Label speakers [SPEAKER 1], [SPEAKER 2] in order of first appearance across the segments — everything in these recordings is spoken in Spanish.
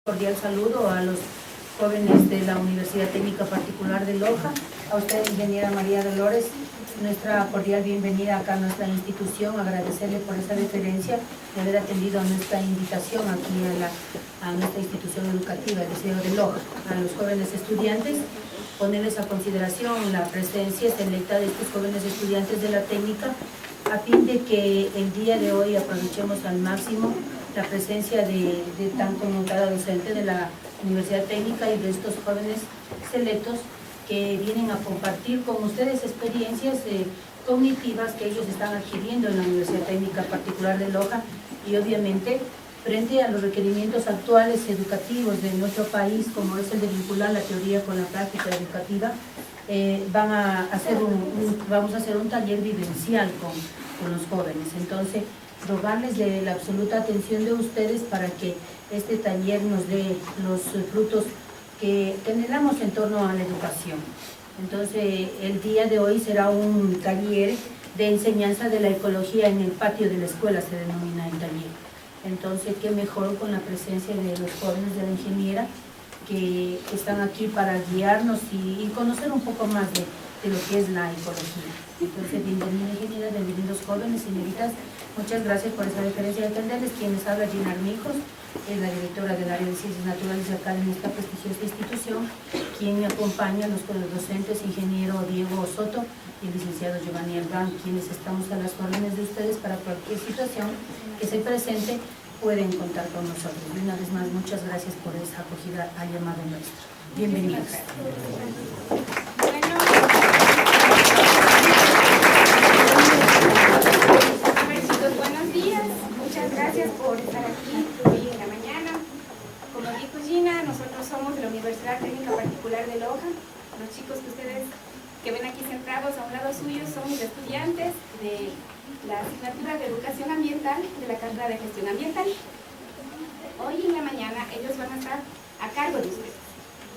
[SPEAKER 1] Cordial saludo a los jóvenes de la Universidad Técnica Particular de Loja, a usted, ingeniera María Dolores, nuestra cordial bienvenida acá a nuestra institución, agradecerle por esa deferencia de haber atendido a nuestra invitación aquí a nuestra institución educativa, el Liceo de Loja. A los jóvenes estudiantes, ponerles a consideración la presencia selecta de estos jóvenes estudiantes de la técnica, a fin de que el día de hoy aprovechemos al máximo la presencia de tan connotada docente de la Universidad Técnica y de estos jóvenes selectos que vienen a compartir con ustedes experiencias cognitivas que ellos están adquiriendo en la Universidad Técnica Particular de Loja y obviamente frente a los requerimientos actuales educativos de nuestro país, como es el de vincular la teoría con la práctica educativa, vamos a hacer un taller vivencial con los jóvenes. Entonces, rogarles de la absoluta atención de ustedes para que este taller nos dé los frutos que anhelamos en torno a la educación. Entonces, el día de hoy será un taller de enseñanza de la ecología en el patio de la escuela, se denomina el taller. Entonces, qué mejor con la presencia de los jóvenes de la ingeniera que están aquí para guiarnos y conocer un poco más de lo que es la ecología. Entonces, bienvenida ingeniera, bienvenidos jóvenes, señoritas. Muchas gracias por esa deferencia de atenderles. Quienes habla, Gina Armijos, es la directora del área de Ciencias Naturales acá en esta prestigiosa institución. Quien me acompaña, los docentes, ingeniero Diego Soto y el licenciado Giovanni Albán, quienes estamos a las órdenes de ustedes para cualquier situación que se presente, pueden contar con nosotros. Y una vez más, muchas gracias por esa acogida al llamado nuestro. Bienvenidos.
[SPEAKER 2] Buenos días, muchas gracias por estar aquí hoy en la mañana. Como dijo Gina, nosotros somos de la Universidad Técnica Particular de Loja. Los chicos que ustedes que ven aquí sentados a un lado suyo son los estudiantes de la asignatura de Educación Ambiental de la carrera de Gestión Ambiental. Hoy en la mañana ellos van a estar a cargo de ustedes.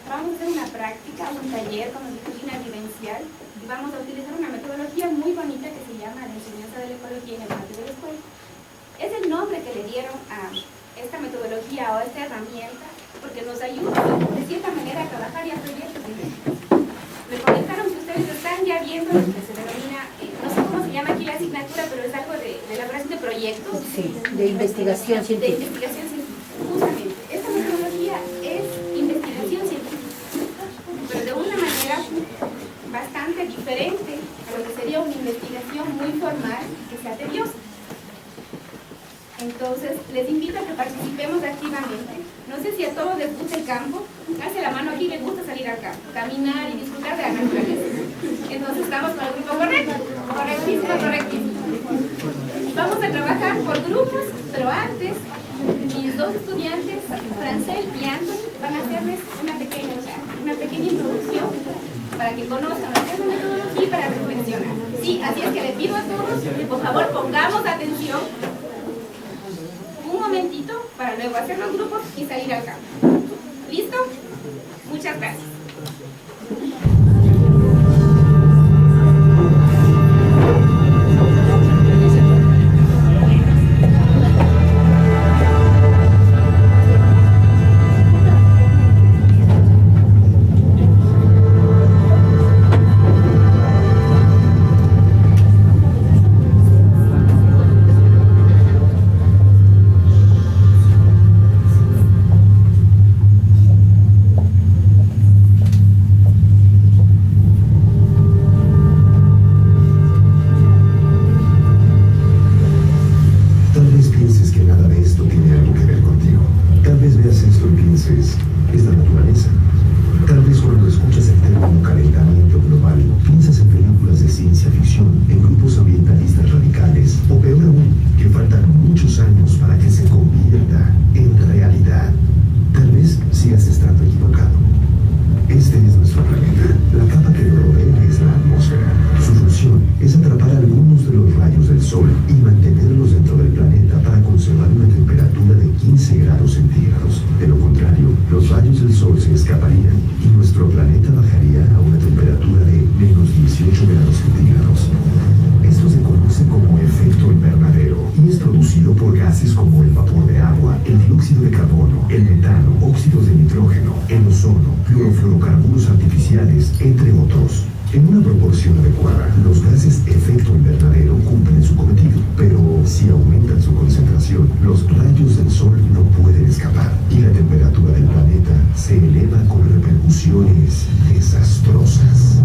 [SPEAKER 2] Vamos a hacer una práctica, un taller, como dijo Gina, vivencial, y vamos a utilizar una metodología muy bonita que se llama la enseñanza de la ecología en el patio de la escuela. Es el nombre que le dieron a esta metodología o a esta herramienta porque nos ayuda de cierta manera a trabajar y a proyectos. Me comentaron que ustedes están ya viendo lo que se denomina, no sé cómo se llama aquí la asignatura, pero es algo de elaboración de proyectos.
[SPEAKER 1] Sí, de investigación científica.
[SPEAKER 2] De investigación científica, justamente. Esta metodología es investigación científica, pero de una manera bastante diferente a lo que sería una investigación muy formal que sea tediosa. Entonces, les invito a que participemos activamente. No sé si a todos les gusta el campo. Hace la mano aquí, les gusta salir al campo, caminar y disfrutar de la naturaleza. Entonces, estamos con el grupo correcto. Correctísimo, correctísimo. Vamos a trabajar por grupos, pero antes, mis dos estudiantes, Francel y Anthony, van a hacerles una pequeña introducción para que conozcan lo que es la metodología y para reflexionar. Sí, así es que les pido a todos, por favor, pongamos atención un momentito para luego hacer los grupos y salir al campo. ¿Listo? Muchas gracias.
[SPEAKER 3] Es la naturaleza. Tal vez cuando escuchas el término calentamiento global, piensas en películas de ciencia ficción, en grupos ambientalistas radicales, o peor aún, que faltan muchos años para que se convierta en realidad. Tal vez sigas estando equivocado. Este es nuestro planeta. La capa que lo rodea es la atmósfera. Su función es atrapar algunos de los rayos del sol y mantenerlos dentro del planeta para conservar una temperatura de 15 grados centígrados. De lo contrario, los rayos del sol se escaparían y nuestro planeta bajaría a una temperatura de menos 18 grados centígrados. Esto se conoce como efecto invernadero y es producido por gases como el vapor de agua, agua, el dióxido de carbono, el metano, óxidos de nitrógeno, el ozono, clorofluorocarburos artificiales, entre otros. En una proporción adecuada, los gases efecto invernadero cumplen su cometido, pero si aumentan su concentración, los rayos del sol no pueden escapar y la temperatura del planeta se eleva con repercusiones desastrosas.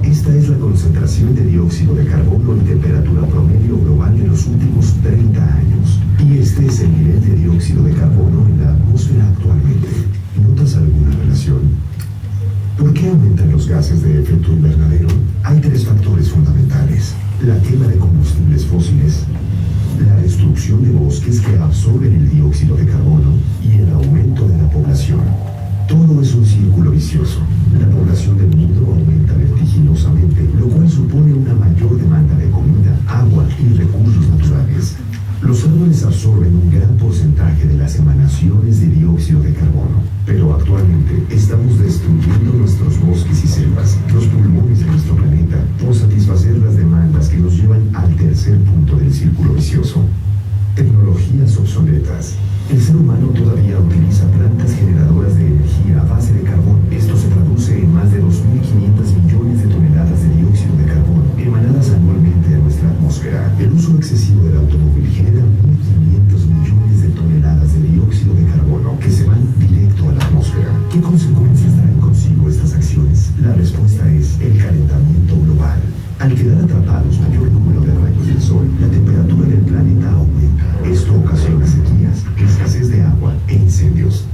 [SPEAKER 3] Esta es la concentración de dióxido de carbono en temperatura promedio global de los últimos 30 años. Y este es el nivel de dióxido de carbono en la atmósfera actualmente. ¿Notas alguna relación? ¿Por qué aumentan los gases de efecto invernadero? Hay tres factores fundamentales: la quema de combustibles fósiles, la destrucción de bosques que absorben el dióxido de carbono y el aumento de la población. Todo es un círculo vicioso. La población del mundo aumenta vertiginosamente, lo cual supone una mayor demanda de comida, agua y recursos naturales. Los árboles absorben un gran porcentaje de las emanaciones de dióxido de carbono, pero actualmente estamos destruyendo nuestros bosques y selvas, los pulmones de nuestro planeta, por satisfacer las demandas que nos llevan al tercer punto del círculo vicioso: tecnologías obsoletas. El ser humano todavía utiliza plantas generadoras de energía a base de carbón. Esto se traduce en más de 2.500 millones de toneladas de dióxido de carbono emanadas anualmente a nuestra atmósfera. El uso excesivo del automóvil genera 1.500 millones de toneladas de dióxido de carbono que se van directo a la atmósfera. ¿Qué consecuencias traen consigo estas acciones? La respuesta es el calentamiento global. Al quedar atrapados mayor número de rayos del sol, la temperatura del planeta aumenta. Esto ocasiona sequías, escasez de agua e incendios.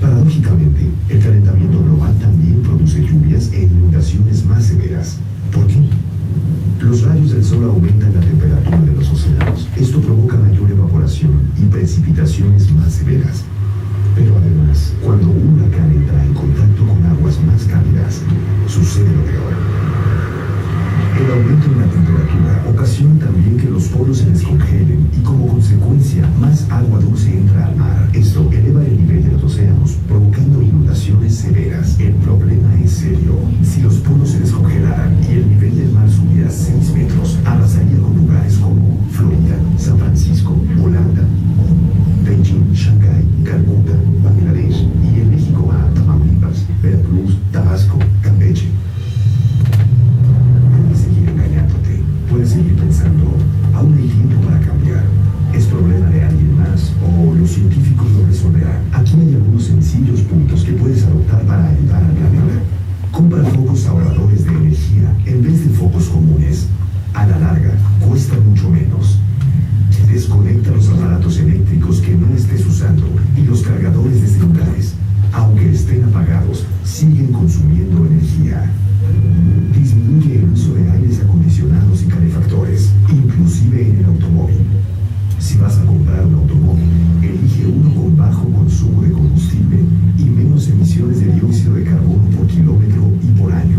[SPEAKER 3] Paradójicamente, el calentamiento global también produce lluvias e inundaciones más severas. ¿Por qué? Los rayos del sol aumentan la temperatura de los océanos. Esto provoca mayor evaporación y precipitaciones más severas. Pero además, cuando un huracán entra en contacto con aguas más cálidas, sucede lo peor. El aumento en la temperatura ocasiona también que los polos se descongelen y, como consecuencia, más agua dulce entra al mar. Esto eleva el nivel de los océanos, provocando inundaciones severas. El problema es serio. Si los polos se descongelaran y el nivel del mar subiera 6 metros, arrasaría con lugares como Florida, San Francisco, Holanda, Beijing, Shanghái, Calcuta, Bangladesh y en México a Tamaulipas, Veracruz, Tabasco, Campeche. Puedes seguir pensando, aún hay tiempo para cambiar. ¿Es problema de alguien más o los científicos lo resolverán? Aquí hay algunos sencillos puntos que puedes adoptar para ayudar al planeta. Compra focos ahorradores de energía en vez de focos comunes. A la larga, cuesta mucho menos. Desconecta los aparatos eléctricos que no estés usando y los cargadores de celulares, aunque estén apagados, siguen consumiendo energía. Disminuye el uso de aires acondicionados y calefactores, inclusive en el automóvil. Si vas a comprar un automóvil, elige uno con bajo consumo de combustible y menos emisiones de dióxido de carbono por kilómetro y por año.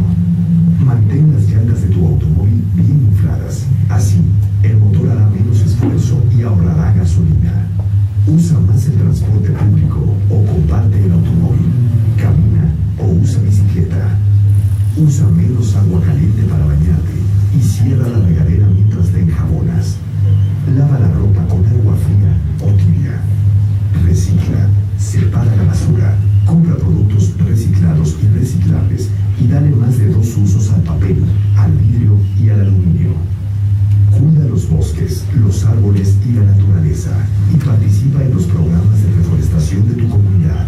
[SPEAKER 3] Mantén las llantas de tu automóvil bien infladas. Así, el motor hará menos esfuerzo y ahorrará gasolina. Usa más el transporte público o comparte el automóvil. Camina o usa bicicleta. Usa menos agua caliente para bañarte y cierra la regadera mientras te enjabonas. Lava la ropa con agua fría o tibia. Recicla, separa la basura, compra productos reciclados y reciclables y dale más de 2 usos al papel, al vidrio y al aluminio. Cuida los bosques, los árboles y la naturaleza y participa en los programas de reforestación de tu comunidad.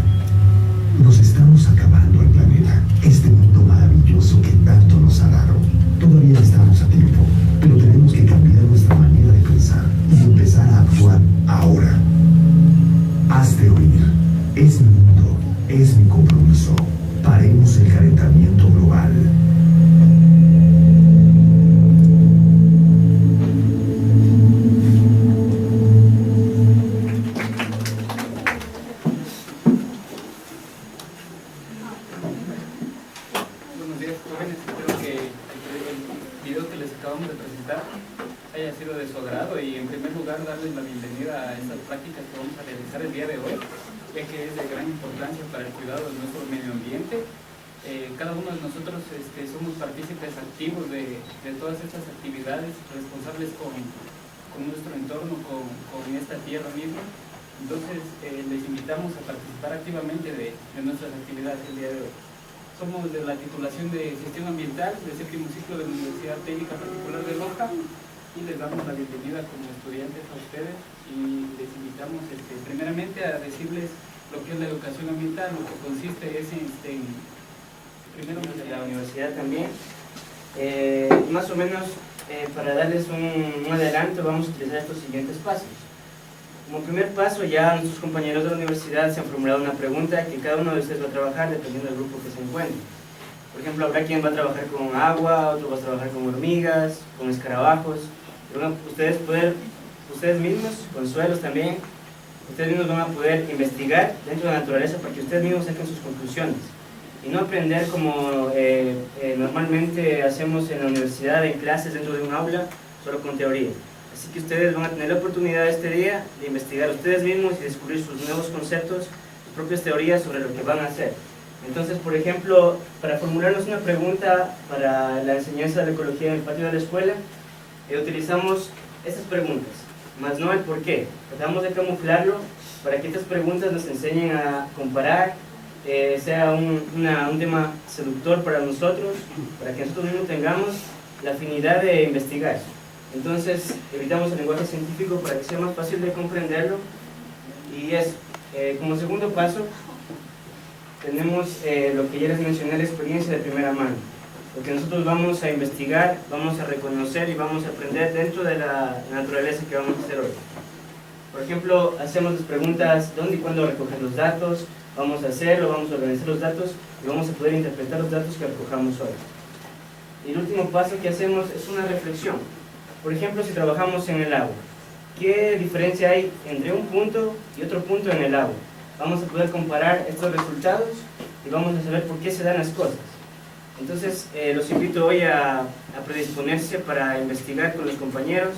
[SPEAKER 3] Nos estamos acabando el planeta, este mundo maravilloso que tanto nos ha dado. Todavía estamos a tiempo, pero tenemos que cambiar nuestra manera de pensar y empezar a actuar ahora. Hazte oír. Es mi mundo, es mi compromiso. Paremos el calentamiento global.
[SPEAKER 4] haya sido de su agrado y en primer lugar darles la bienvenida a estas prácticas que vamos a realizar el día de hoy, ya que es de gran importancia para el cuidado de nuestro medio ambiente. Cada uno de nosotros somos partícipes activos de todas estas actividades, responsables con nuestro entorno, con esta tierra misma. Entonces, les invitamos a participar activamente de nuestras actividades el día de hoy. Somos de la titulación de Gestión Ambiental del séptimo ciclo de la Universidad Técnica Particular de Loja y les damos la bienvenida como estudiantes a ustedes y les invitamos primeramente a decirles lo que es la educación ambiental, lo que consiste es primero
[SPEAKER 5] la universidad también. Más o menos, para darles un adelanto, vamos a utilizar estos siguientes pasos. Como primer paso, ya nuestros compañeros de la universidad se han formulado una pregunta que cada uno de ustedes va a trabajar dependiendo del grupo que se encuentre. Por ejemplo, habrá quien va a trabajar con agua, otro va a trabajar con hormigas, con escarabajos. Ustedes mismos, con suelos también, ustedes mismos van a poder investigar dentro de la naturaleza para que ustedes mismos saquen sus conclusiones. Y no aprender como normalmente hacemos en la universidad, en clases dentro de un aula, solo con teoría. Así que ustedes van a tener la oportunidad este día de investigar ustedes mismos y descubrir sus nuevos conceptos, sus propias teorías sobre lo que van a hacer. Entonces, por ejemplo, para formularnos una pregunta para la enseñanza de la ecología en el patio de la escuela, utilizamos estas preguntas, más no el por qué. Tratamos de camuflarlo para que estas preguntas nos enseñen a comparar, sea un tema seductor para nosotros, para que nosotros mismos tengamos la afinidad de investigar. Entonces, evitamos el lenguaje científico para que sea más fácil de comprenderlo. Y como segundo paso, tenemos lo que ya les mencioné, la experiencia de primera mano. Lo que nosotros vamos a investigar, vamos a reconocer y vamos a aprender dentro de la naturaleza que vamos a hacer hoy. Por ejemplo, hacemos las preguntas: ¿dónde y cuándo recoger los datos? Vamos a hacerlo, vamos a organizar los datos y vamos a poder interpretar los datos que recojamos hoy. Y el último paso que hacemos es una reflexión. Por ejemplo, si trabajamos en el agua, ¿qué diferencia hay entre un punto y otro punto en el agua? Vamos a poder comparar estos resultados y vamos a saber por qué se dan las cosas. Entonces, los invito hoy a predisponerse para investigar con los compañeros,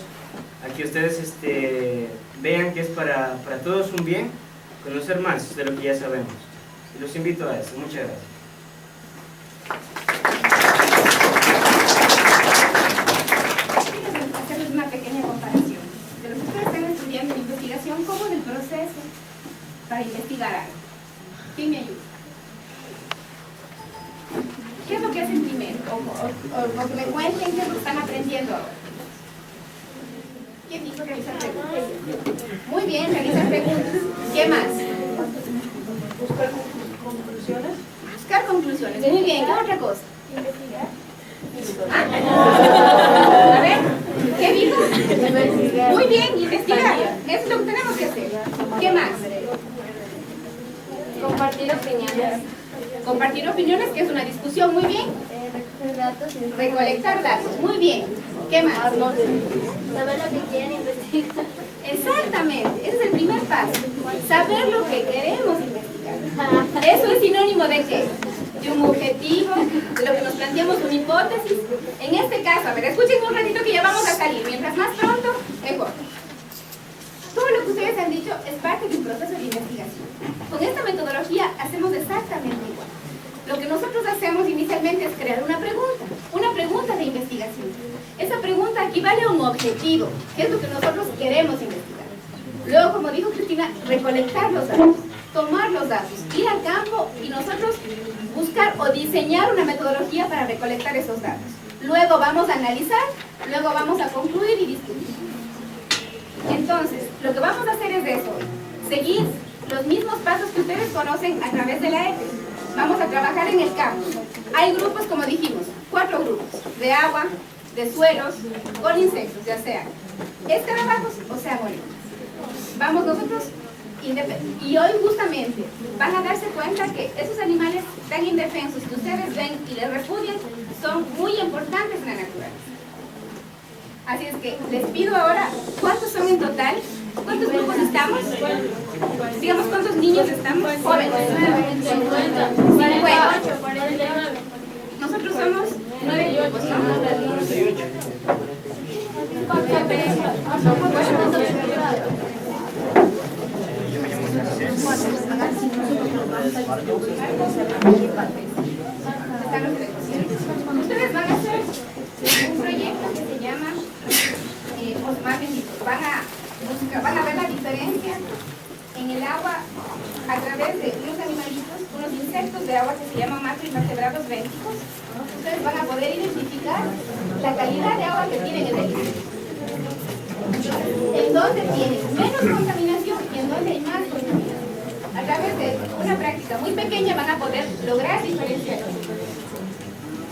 [SPEAKER 5] a que ustedes vean que es para todos un bien conocer más de lo que ya sabemos. Y los invito a eso. Muchas gracias.
[SPEAKER 2] Hacerles una pequeña comparación de lo que ustedes están estudiando en investigación, como del proceso para investigar algo. ¿Quién me ayuda? ¿Qué es lo que hacen primero? O que me cuenten qué es lo que están aprendiendo ahora. ¿Quién dijo realizar preguntas? Muy bien, realizar preguntas. ¿Qué más?
[SPEAKER 6] Buscar conclusiones.
[SPEAKER 2] Buscar conclusiones. Muy bien, ¿qué otra cosa?
[SPEAKER 6] Investigar.
[SPEAKER 2] A ver, ¿qué dijo? Muy bien, investigar. Eso es lo que tenemos que hacer. ¿Qué más?
[SPEAKER 6] Compartir opiniones.
[SPEAKER 2] Compartir opiniones, que es una discusión. Muy bien.
[SPEAKER 6] Recoger datos.
[SPEAKER 2] Recolectar datos. Muy bien. ¿Qué más?
[SPEAKER 6] Saber lo que quieren investigar.
[SPEAKER 2] Exactamente. Ese es el primer paso. Saber lo que queremos investigar. Eso es sinónimo de qué? De un objetivo, de lo que nos planteamos, una hipótesis. En este caso, a ver, escuchen un ratito que ya vamos a salir. Mientras más pronto, mejor. Todo lo que ustedes han dicho es parte de un proceso de investigación. Con esta metodología hacemos exactamente igual. Lo que nosotros hacemos inicialmente es crear una pregunta de investigación. Esa pregunta equivale a un objetivo, que es lo que nosotros queremos investigar. Luego, como dijo Cristina, recolectar los datos, tomar los datos, ir al campo y nosotros buscar o diseñar una metodología para recolectar esos datos. Luego vamos a analizar, luego vamos a concluir y discutir. Entonces, lo que vamos a hacer es eso, seguir los mismos pasos que ustedes conocen a través de la ETE. Vamos a trabajar en el campo. Hay grupos, como dijimos, 4 grupos, de agua, de suelos, con insectos, ya sean escarabajos o sean hormigas. Vamos nosotros, y hoy justamente van a darse cuenta que esos animales tan indefensos que ustedes ven y les repudian son muy importantes en la naturaleza. Así es que les pido ahora, ¿cuántos son en total? ¿Cuántos grupos estamos? Digamos, ¿cuántos niños estamos? Jóvenes. 50. Nosotros somos 9 grupos, ¿no? Ustedes van a hacer un proyecto que se llama van a ver la diferencia en el agua a través de unos animalitos, unos insectos de agua que se llaman macroinvertebrados bénticos. Ustedes van a poder identificar la calidad de agua que tienen en el río. En donde tienen menos contaminación y en donde hay más contaminación. A través de una práctica muy pequeña van a poder lograr diferenciar.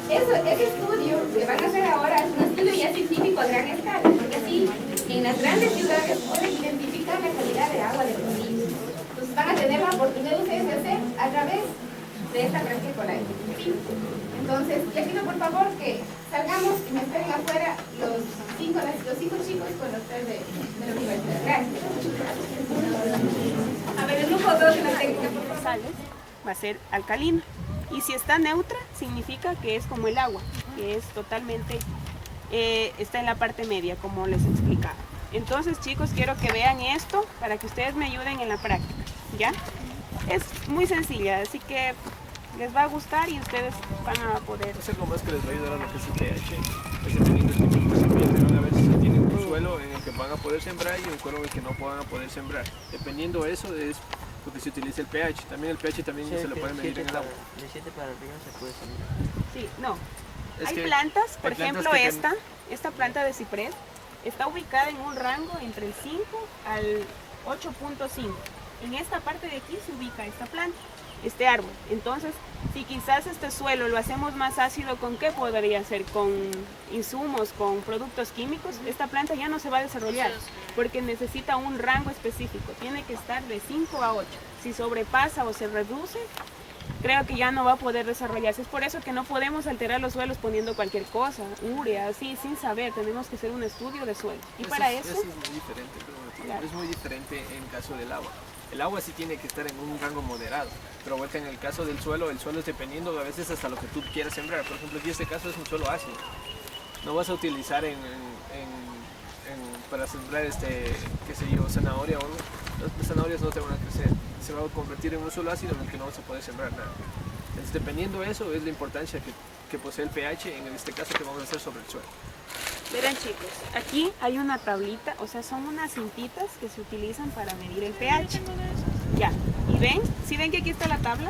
[SPEAKER 2] Ese estudio que van a hacer ahora es un estudio ya científico a gran escala, porque así en las grandes ciudades pueden identificar la calidad de agua de los ríos. Entonces van a tener la oportunidad ustedes de hacer a través de esta práctica escolar. ¿Sí? Entonces, les pido por favor que salgamos y me esperen afuera los cinco chicos con los tres de la universidad. Gracias. A ver, el grupo 2 de la técnica por favor.
[SPEAKER 7] Va a ser alcalina. Y si está neutra, significa que es como el agua, que es totalmente, está en la parte media, como les explicaba. Entonces, chicos, quiero que vean esto para que ustedes me ayuden en la práctica, ¿ya? Es muy sencilla, así que les va a gustar y ustedes van a poder...
[SPEAKER 8] Es algo más que les va a ayudar a lo que es el pH, es dependiendo del tipo de ambiente, ¿no? A veces tienen un suelo en el que van a poder sembrar y un suelo en el que no van a poder sembrar. Dependiendo de eso es porque se utiliza el pH. También el pH también se lo puede medir en el agua.
[SPEAKER 9] De 7 para arriba se puede sembrar.
[SPEAKER 7] Sí, no.
[SPEAKER 8] Es
[SPEAKER 7] Hay
[SPEAKER 8] que
[SPEAKER 7] plantas, por
[SPEAKER 8] hay plantas
[SPEAKER 7] ejemplo
[SPEAKER 8] que
[SPEAKER 7] esta planta de ciprés, está ubicada en un rango entre el 5 al 8.5. En esta parte de aquí se ubica esta planta, este árbol. Entonces, si quizás este suelo lo hacemos más ácido, ¿con qué podría ser? Con insumos, con productos químicos, esta planta ya no se va a desarrollar porque necesita un rango específico. Tiene que estar de 5 a 8. Si sobrepasa o se reduce, creo que ya no va a poder desarrollarse. Es por eso que no podemos alterar los suelos poniendo cualquier cosa, urea, así, sin saber. Tenemos que hacer un estudio de suelo. Y para eso...
[SPEAKER 8] es muy diferente,
[SPEAKER 7] Claro.
[SPEAKER 8] Es muy diferente en caso del agua. El agua sí tiene que estar en un rango moderado, pero vuelta en el caso del suelo, el suelo es dependiendo a veces hasta lo que tú quieras sembrar. Por ejemplo, aquí este caso es un suelo ácido. No vas a utilizar para sembrar qué sé yo, zanahoria o algo. Las zanahorias no te van a crecer. Se va a convertir en un suelo ácido en el que no vas a poder sembrar nada. Entonces, dependiendo de eso, es la importancia que posee el pH en este caso que vamos a hacer sobre el suelo.
[SPEAKER 7] Verán, chicos, aquí hay una tablita, o sea, son unas cintitas que se utilizan para medir el pH. Ya, y ven, ¿sí ven que aquí está la tabla?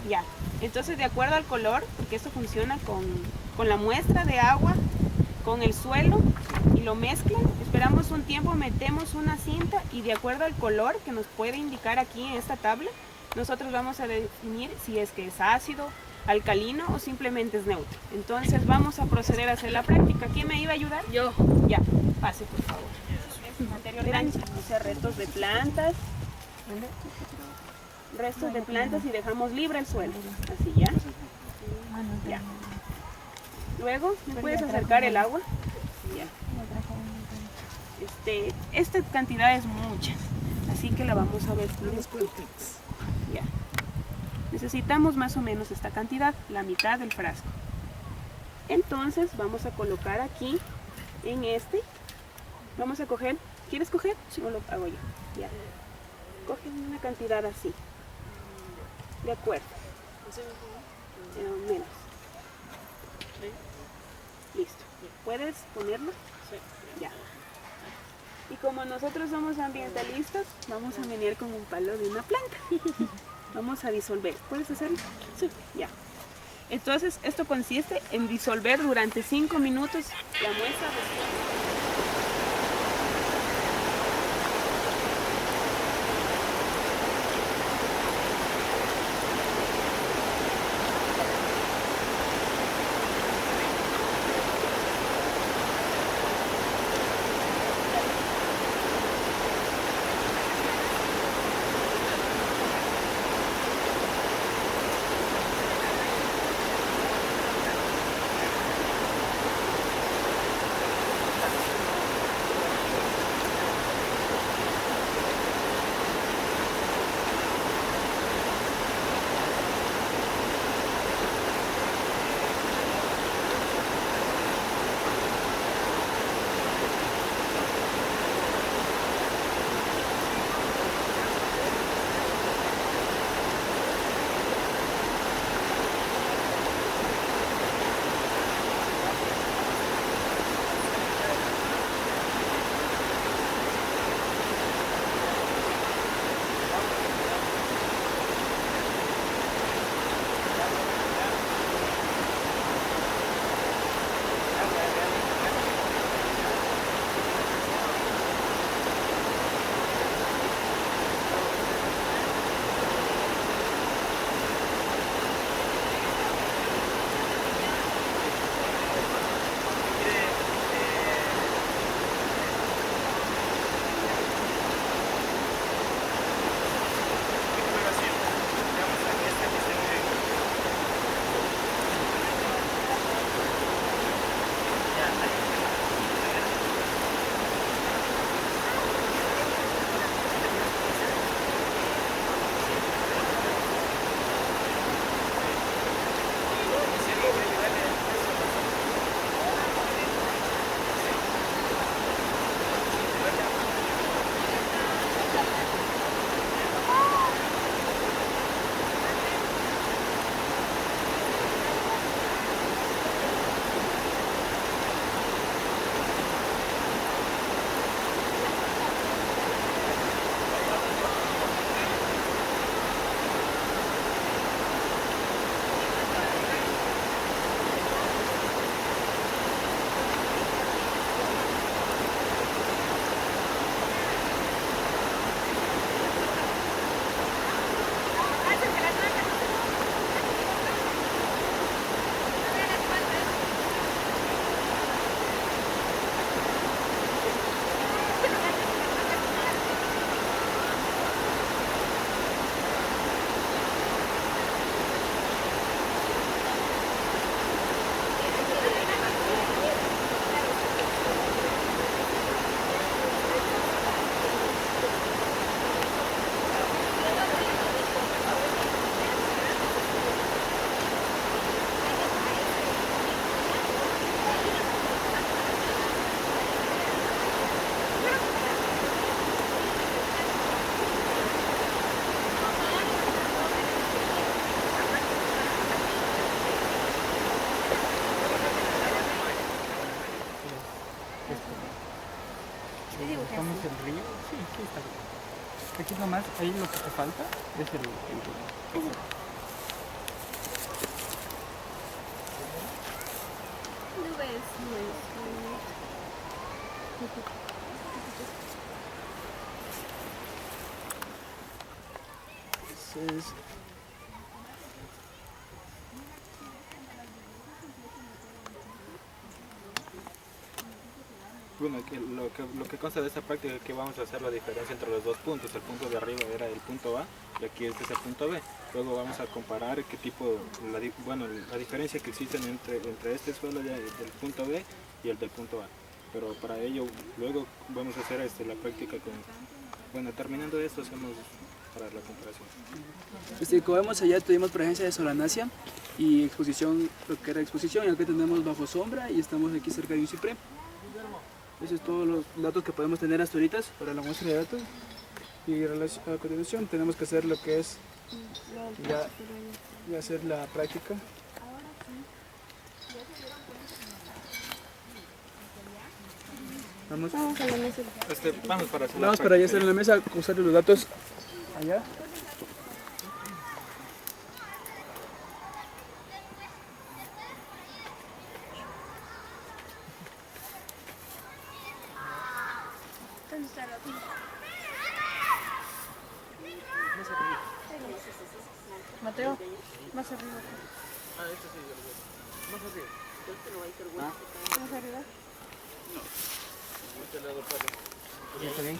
[SPEAKER 7] Ya, entonces de acuerdo al color, porque esto funciona con la muestra de agua, con el suelo, y lo mezclan, esperamos un tiempo, metemos una cinta y de acuerdo al color que nos puede indicar aquí en esta tabla, nosotros vamos a definir si es que es ácido, alcalino o simplemente es neutro. Entonces vamos a proceder a hacer la práctica. ¿Quién me iba a ayudar? Yo. Ya, pase por favor. Materia orgánica, o sea, restos de plantas. Restos de plantas y dejamos libre el suelo. Así ya. Ya. Luego, ¿me puedes acercar el agua? Ya. Esta cantidad es mucha, así que la vamos a vertir. Ya. Necesitamos más o menos esta cantidad, la mitad del frasco. Entonces vamos a colocar aquí en vamos a coger, ¿quieres coger? O lo hago yo. Ya. Cogen una cantidad así. De acuerdo. Menos. Listo. ¿Puedes ponerlo? Sí. Ya. Y como nosotros somos ambientalistas, vamos a venir con un palo de una planta. Vamos a disolver. ¿Puedes hacerlo? Sí. Ya. Entonces, esto consiste en disolver durante 5 minutos la muestra de...
[SPEAKER 4] Aquí nomás, ahí lo que te falta es el
[SPEAKER 8] Entonces,
[SPEAKER 10] bueno, lo que consta de esta práctica es que vamos a hacer la diferencia entre los dos puntos. El punto de arriba era el punto A y aquí este es el punto B. Luego vamos a comparar qué tipo, la diferencia que existe entre este suelo del punto B y el del punto A. Pero para ello luego vamos a hacer la práctica con, terminando esto hacemos para la comparación.
[SPEAKER 11] Como vemos allá tuvimos presencia de solanacia y exposición, lo que era exposición, y aquí tenemos bajo sombra y estamos aquí cerca de un ciprés. Esos son todos los datos que podemos tener hasta ahorita para la muestra de datos. Y a continuación tenemos que hacer lo que es ya hacer la práctica. Vamos
[SPEAKER 6] a la mesa.
[SPEAKER 10] Vamos para hacer
[SPEAKER 11] Vamos para allá estar en la mesa, usar los datos allá.
[SPEAKER 7] Mateo, más arriba.
[SPEAKER 8] ah, esto sí, más arriba.
[SPEAKER 7] Más arriba.
[SPEAKER 8] Este lado para.
[SPEAKER 11] ¿Está bien?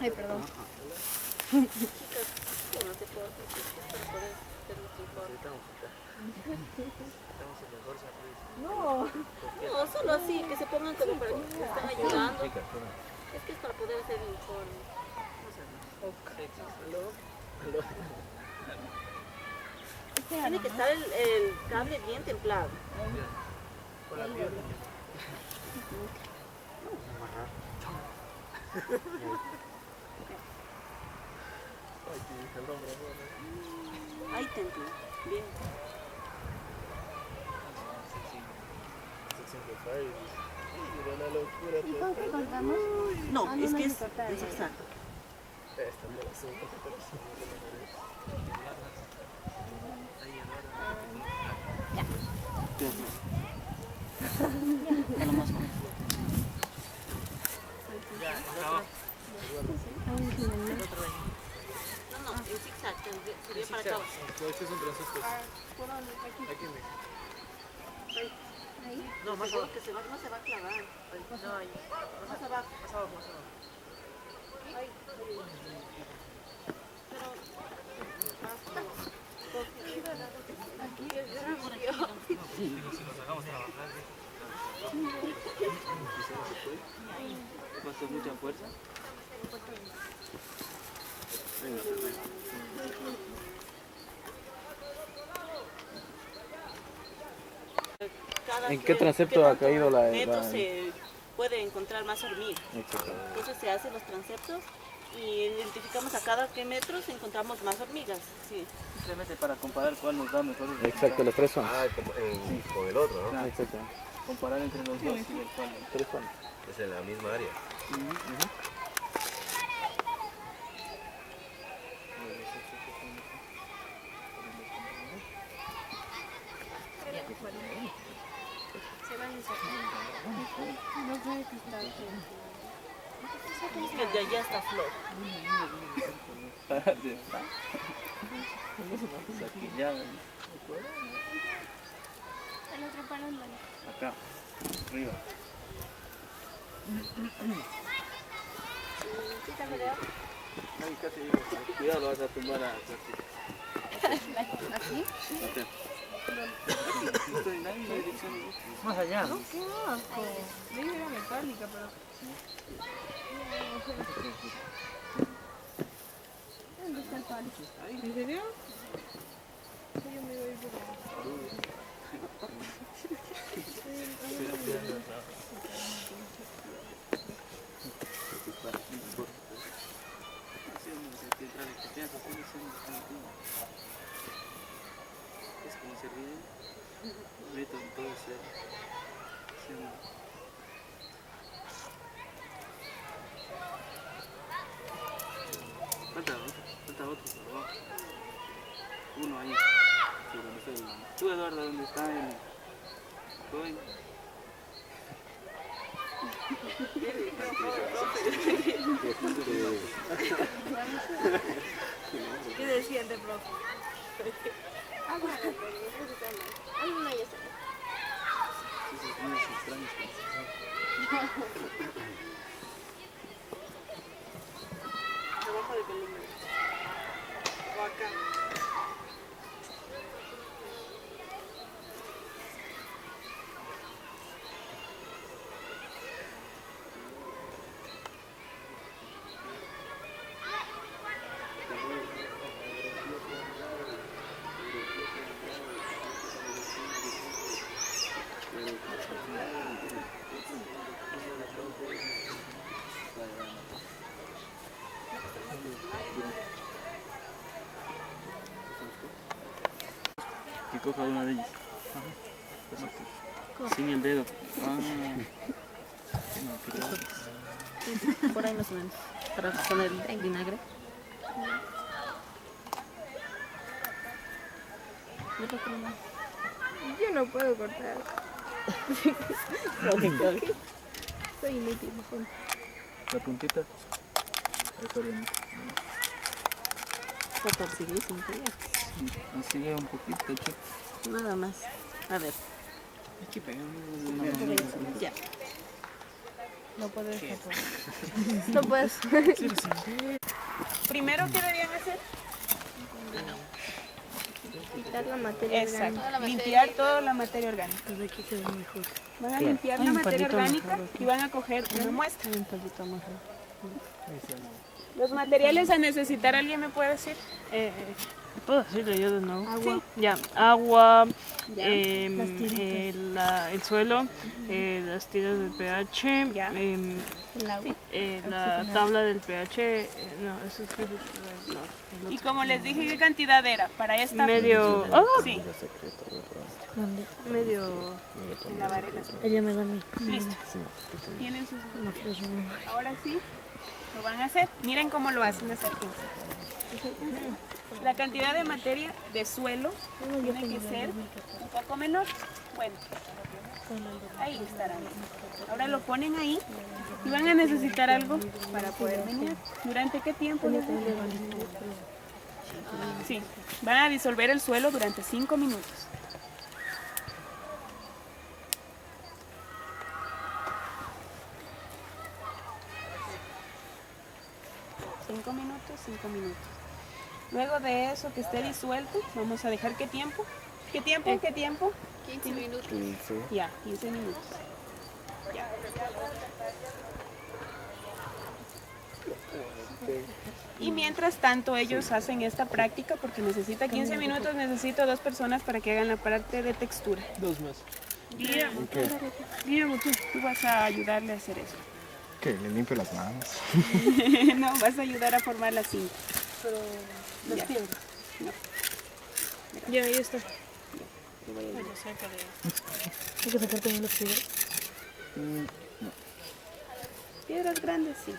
[SPEAKER 7] Ay, perdón.
[SPEAKER 6] No, solo así, que se pongan como para que me estén ayudando. Es que es para poder hacer el informe. Tiene que estar el cable bien templado.
[SPEAKER 8] Con la pierna.
[SPEAKER 6] Ahí templo. Bien.
[SPEAKER 7] ¿Y con qué cortamos?
[SPEAKER 6] No, es que es exacto. No, en zigzag, sería para acá.
[SPEAKER 8] Este es un Francisco. Aquí me.
[SPEAKER 6] No, más abajo. Que no se va a clavar. No, ahí. Más abajo.
[SPEAKER 8] Más abajo, más abajo.
[SPEAKER 6] Ahí. Aquí
[SPEAKER 10] Si nos hagamos trabajar.
[SPEAKER 9] Va a hacer mucha fuerza. ¿En qué transepto ha caído la...?
[SPEAKER 6] metros se puede encontrar más hormigas. Entonces se hacen los transeptos y identificamos a cada qué metros encontramos más hormigas. Sí.
[SPEAKER 9] Simplemente para comparar cuál nos da mejor.
[SPEAKER 10] Exacto, los tres son.
[SPEAKER 12] Ah, con el otro, ¿no?
[SPEAKER 9] Ah, exacto. Comparar entre los dos y ver cuál.
[SPEAKER 10] Tres son.
[SPEAKER 12] Es en la misma área.
[SPEAKER 6] Es que de allá está flor.
[SPEAKER 9] Aquí ya.
[SPEAKER 7] El otro para el
[SPEAKER 9] Acá. Arriba.
[SPEAKER 10] Ay, casi digo, cuidado, lo vas a tumbar a
[SPEAKER 7] ¿Aquí?
[SPEAKER 9] No estoy en la misma dirección.
[SPEAKER 10] más allá.
[SPEAKER 7] No, qué asco. Yo era mecánica, pero... ¿Dónde está el palo? ¿En serio? Sí, yo me voy a ir por
[SPEAKER 9] Es como servir. Ahorita puede ser. Sí, no. Falta otro por abajo. Uno ahí. Sí, donde está el... Tú, Eduardo, ¿dónde está el...? Estoy...
[SPEAKER 6] ¿Qué decían de profe? Debajo de columna. O acá.
[SPEAKER 9] Que coja una de ellas. Sin el dedo.
[SPEAKER 6] Por ahí más o menos. Para poner el vinagre.
[SPEAKER 2] Yo no puedo cortar. Soy inútil.
[SPEAKER 10] La puntita. Está bien.
[SPEAKER 6] 14 gris,
[SPEAKER 9] Así es un poquito, chico.
[SPEAKER 6] nada más. A ver.
[SPEAKER 9] Hay que pegarle
[SPEAKER 6] Ya.
[SPEAKER 7] No puedes tapar.
[SPEAKER 2] No puedes.
[SPEAKER 7] Primero, ¿qué deberían hacer?
[SPEAKER 2] Quitar la materia orgánica.
[SPEAKER 7] Exacto. Limpiar toda la materia orgánica. Van a limpiar la materia orgánica y van a coger una muestra. Los materiales a necesitar, ¿alguien me puede decir?
[SPEAKER 13] ¿Puedo decirle yo de nuevo?
[SPEAKER 7] Agua.
[SPEAKER 13] Sí. Ya, agua,
[SPEAKER 7] Ya.
[SPEAKER 13] el suelo, las tiras del pH, la tabla del pH, no, eso es
[SPEAKER 7] Y como les dije, ¿qué cantidad era? Para esta...
[SPEAKER 13] medio,
[SPEAKER 7] Sí.
[SPEAKER 13] medio,
[SPEAKER 7] En la varela.
[SPEAKER 13] ella me da a mí.
[SPEAKER 7] Listo. ¿Tienen sus... Ahora sí, lo van a hacer. Miren cómo lo hacen, acérquense. La cantidad de materia de suelo tiene que ser un poco menor. Bueno, ahí estará. Ahora lo ponen ahí y van a necesitar algo para poder menear. ¿Durante qué tiempo? Sí, van a disolver el suelo durante 5 minutos. Cinco minutos. Luego de eso que esté disuelto, vamos a dejar ¿qué tiempo? ¿Qué tiempo? ¿Qué tiempo?
[SPEAKER 2] 15 minutos.
[SPEAKER 7] Ya, 15 minutos. Ya. Y mientras tanto ellos hacen esta práctica porque necesita 15 minutos, necesito 2 personas para que hagan la parte de textura.
[SPEAKER 8] 2 más.
[SPEAKER 7] Guillermo, tú vas a ayudarle a hacer eso.
[SPEAKER 10] ¿Qué? ¿Le limpio las manos?
[SPEAKER 7] No, vas a ayudar a formar la cinta.
[SPEAKER 6] Pero las
[SPEAKER 7] Ya.
[SPEAKER 6] piedras.
[SPEAKER 7] No.
[SPEAKER 6] Ya, ahí está.
[SPEAKER 7] Yo voy a ayudar.
[SPEAKER 6] Hay que sacar también las piedras.
[SPEAKER 7] Piedras grandes, sí.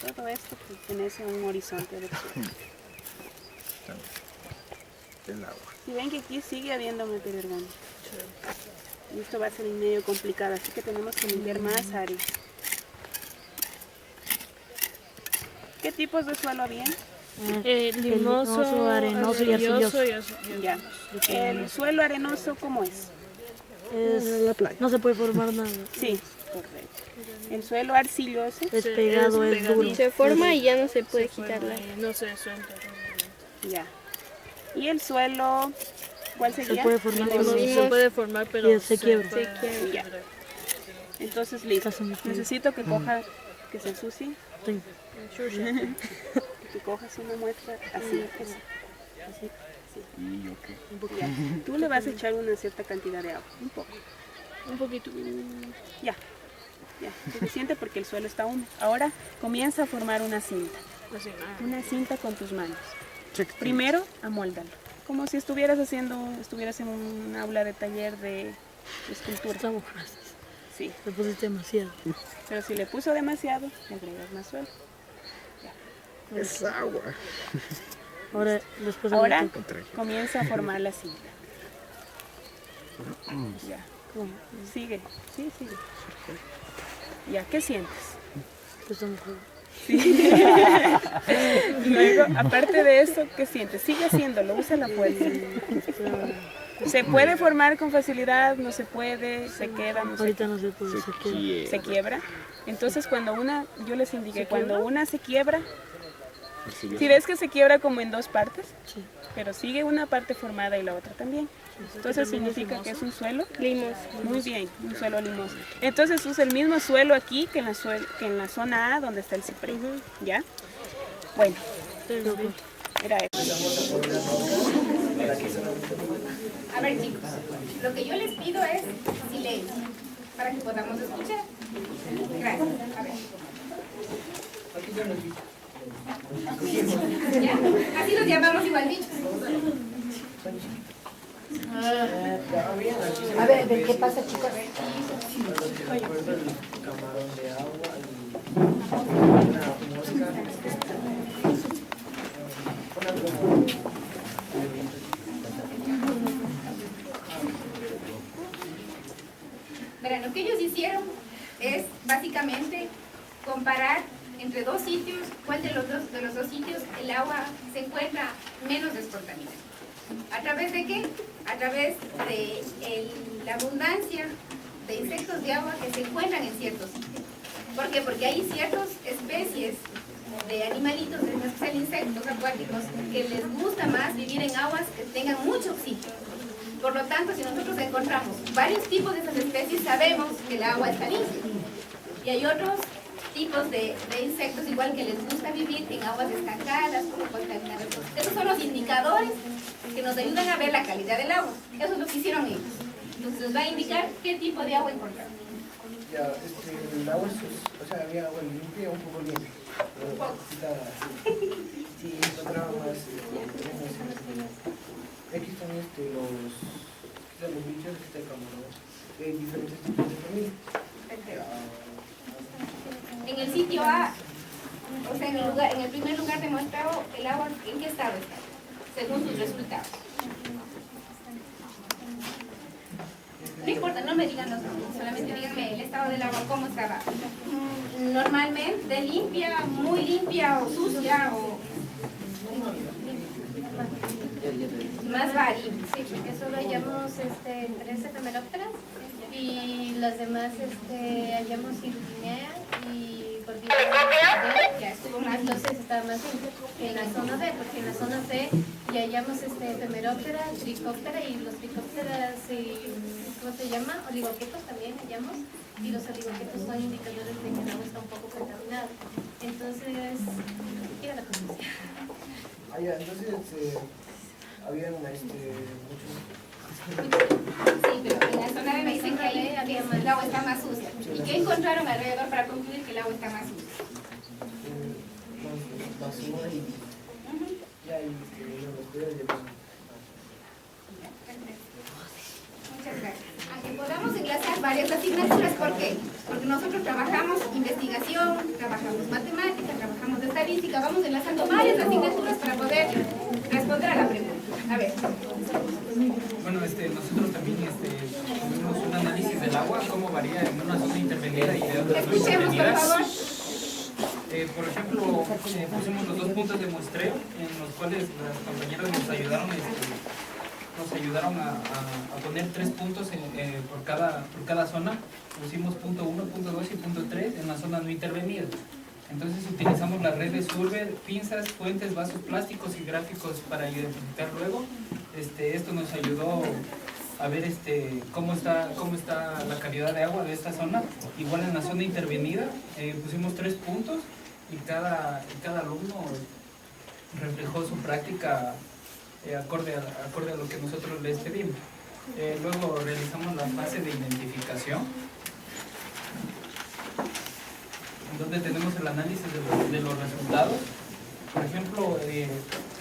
[SPEAKER 7] Pero todo esto pertenece a un horizonte de suelo.
[SPEAKER 10] El agua.
[SPEAKER 7] Si ven que aquí sigue habiendo materia orgánica. Y esto va a ser medio complicado, así que tenemos que limpiar más áreas. ¿Qué tipos de suelo habían?
[SPEAKER 6] Limoso, arenoso y arcilloso.
[SPEAKER 7] Ya. ¿El suelo arenoso cómo es?
[SPEAKER 6] La playa. No se puede formar nada.
[SPEAKER 7] Sí, correcto. El suelo arcilloso
[SPEAKER 6] Es pegado, es duro.
[SPEAKER 2] Se forma y ya no se puede quitarla.
[SPEAKER 6] No se suelta.
[SPEAKER 7] Ya. ¿Y el suelo cuál sería?
[SPEAKER 6] Se puede formar,
[SPEAKER 2] Se puede formar,
[SPEAKER 6] pero se quiebra.
[SPEAKER 7] Ya. Entonces, listo. Necesito que coja, que se ensucie.
[SPEAKER 6] Sí.
[SPEAKER 7] Que cojas una muestra así, así.
[SPEAKER 10] ¿Y yo qué?
[SPEAKER 7] Ya. Tú le vas a echar una cierta cantidad de agua, un poco.
[SPEAKER 6] Un poquito.
[SPEAKER 7] Ya, suficiente porque el suelo está húmedo. Ahora comienza a formar una cinta. Una cinta con tus manos. Primero, amóldalo. como si estuvieras en un aula de taller de escultura.
[SPEAKER 13] Estamos frases.
[SPEAKER 7] Sí.
[SPEAKER 13] Le pusiste demasiado.
[SPEAKER 7] Pero si le puso demasiado, le agregas más suelo. Ya.
[SPEAKER 14] Es agua.
[SPEAKER 13] Ahora, después
[SPEAKER 7] Ahora comienza a formar la cinta. Ya. Sigue. Sí, sigue. Ya, ¿qué sientes? Sí. Luego, aparte de eso, ¿qué sientes? Sigue haciéndolo, usa la fuerza. ¿Se puede formar con facilidad? ¿No se puede? ¿Se queda? No
[SPEAKER 13] Ahorita no se puede, se quiebra.
[SPEAKER 7] ¿Se quiebra? Entonces cuando una, yo les indiqué, cuando una se quiebra, si ves que se quiebra como en dos partes,
[SPEAKER 13] sí,
[SPEAKER 7] pero sigue una parte formada y la otra también. Entonces significa que es un suelo limoso. Muy bien, un suelo limoso. Entonces usa el mismo suelo aquí que en la zona A donde está el ciprés. ¿Ya? Bueno, era eso.
[SPEAKER 2] A ver, chicos, lo que yo les pido es silencio para que podamos escuchar. Gracias. A ver. ¿Ya? Así los llamamos igual bichos.
[SPEAKER 1] A ver, ¿qué pasa, chicos?
[SPEAKER 2] Verán, lo que ellos hicieron es básicamente comparar entre dos sitios, cuál de los dos sitios el agua se encuentra menos descontaminada. ¿A través de qué? A través de la abundancia de insectos de agua que se encuentran en ciertos sitios. ¿Por qué? Porque hay ciertas especies de animalitos, en especial insectos acuáticos, que les gusta más vivir en aguas que tengan mucho oxígeno. Por lo tanto, si nosotros encontramos varios tipos de esas especies, sabemos que el agua está limpia. Y hay otros tipos de insectos igual que les gusta vivir en aguas estancadas, como contaminadas. Esos son los indicadores que nos ayudan a ver la calidad del agua. Eso es lo que hicieron ellos. Entonces nos va a indicar qué tipo de agua encontrar.
[SPEAKER 15] Ya, el agua, o sea, había agua limpia, un poco limpia.
[SPEAKER 2] Un poco.
[SPEAKER 15] Sí, encontraba más, aquí están los bichos, aquí está el camarón, hay diferentes tipos de familia.
[SPEAKER 2] En el sitio A, o sea, en el primer lugar demostrado, el agua, ¿en qué estado está? Según sus resultados. No importa, no me digan los nombres, solamente díganme el estado del agua, cómo estaba. Normalmente limpia, muy limpia o sucia o más variable.
[SPEAKER 16] Sí, porque solo hallamos 13 femerópteras y las demás hallamos Cirripinea y Corvina.
[SPEAKER 2] Ya estuvo más.
[SPEAKER 16] Entonces estaba más en la zona B, porque en la zona C ya hallamos femeróptera, tricóptera y los tricópteras, ¿cómo se llama? Oligoquetos también hallamos, y los oligoquetos son indicadores de que el agua está un poco contaminada. Entonces, ¿qué era la conclusión?
[SPEAKER 15] Entonces, había muchos.
[SPEAKER 2] Sí, pero en la zona B me dicen que ahí el agua está más sucia. ¿Y qué encontraron alrededor para concluir que el agua está más sucia?
[SPEAKER 15] Basura y ya hay los cuidados de
[SPEAKER 2] Muchas gracias. Aunque podamos enlazar varias asignaturas, ¿por qué? Porque nosotros trabajamos investigación, trabajamos matemática, trabajamos estadística, vamos enlazando varias asignaturas para poder responder a la pregunta. A ver.
[SPEAKER 4] Bueno, nosotros también tuvimos un análisis del agua, cómo varía en una zona intervenida y de otras no
[SPEAKER 2] Escuchemos, por
[SPEAKER 4] intervenidas.
[SPEAKER 2] favor.
[SPEAKER 4] Por ejemplo, pusimos los 2 puntos de muestreo en los cuales las compañeras nos ayudaron a poner 3 puntos por cada zona. Pusimos punto 1, punto 2 y punto 3 en la zona no intervenida. Entonces utilizamos las redes Surver, pinzas, fuentes, vasos plásticos y gráficos para identificar luego. Esto nos ayudó a ver cómo está la calidad de agua de esta zona. Igual en la zona intervenida pusimos 3 puntos y cada alumno reflejó su práctica acorde a lo que nosotros les pedimos. Luego realizamos la fase de identificación, donde tenemos el análisis de los resultados. Por ejemplo,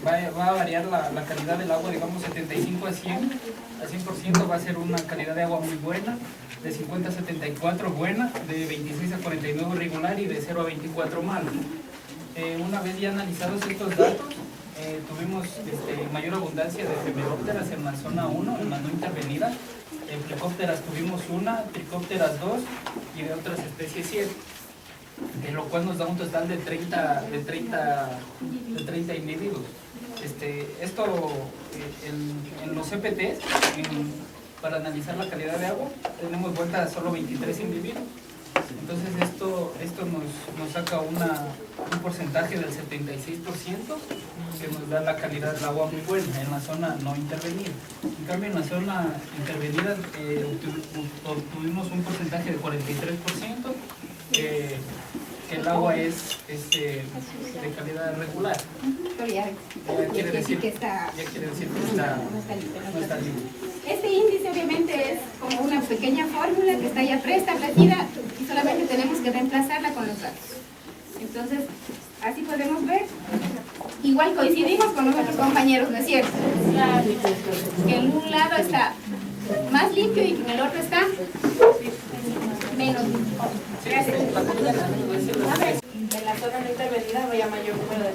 [SPEAKER 4] va a variar la calidad del agua, digamos 75 a 100, a 100% va a ser una calidad de agua muy buena, de 50 a 74 buena, de 26 a 49 regular y de 0 a 24 malo. Una vez ya analizados estos datos, tuvimos mayor abundancia de efemerópteras en la zona 1, en la no intervenida. En plecópteras tuvimos una, tricópteras 2 y de otras especies 7, lo cual nos da un total de 30 individuos. Esto en los CPTs, para analizar la calidad de agua, tenemos vuelta a solo 23 individuos. Entonces esto nos saca un porcentaje del 76%, que nos da la calidad del agua muy buena en la zona no intervenida. En cambio, en la zona intervenida obtuvimos un porcentaje de 43%, que el agua es de calidad regular. Ya quiere decir que no está limpio.
[SPEAKER 2] Este índice obviamente es como una pequeña fórmula que está ya preestablecida y solamente tenemos que reemplazarla con los datos. Entonces, así podemos ver. Igual coincidimos con nuestros compañeros, ¿no es cierto? Que en un lado está más limpio y que en el otro está menos limpio. Gracias.
[SPEAKER 14] En la zona no intervenida había mayor número de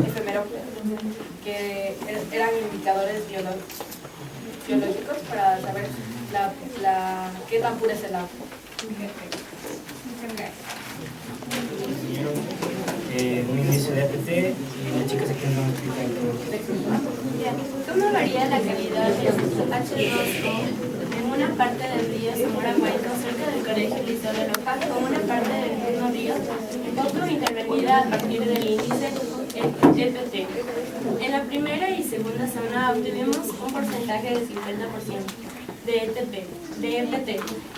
[SPEAKER 14] efemerópteros, que eran indicadores biológicos para saber qué tan pura es el agua.
[SPEAKER 5] Un índice de EPT y las chicas aquí no explican.
[SPEAKER 17] ¿Cómo varía la calidad de H2O en una parte del río Zamora Huayco, cerca del Colegio Liceo de Loja, como una parte del mismo río, poco intervenida a partir del índice EPT? En la primera y segunda zona obtuvimos un porcentaje de 50% de EPT,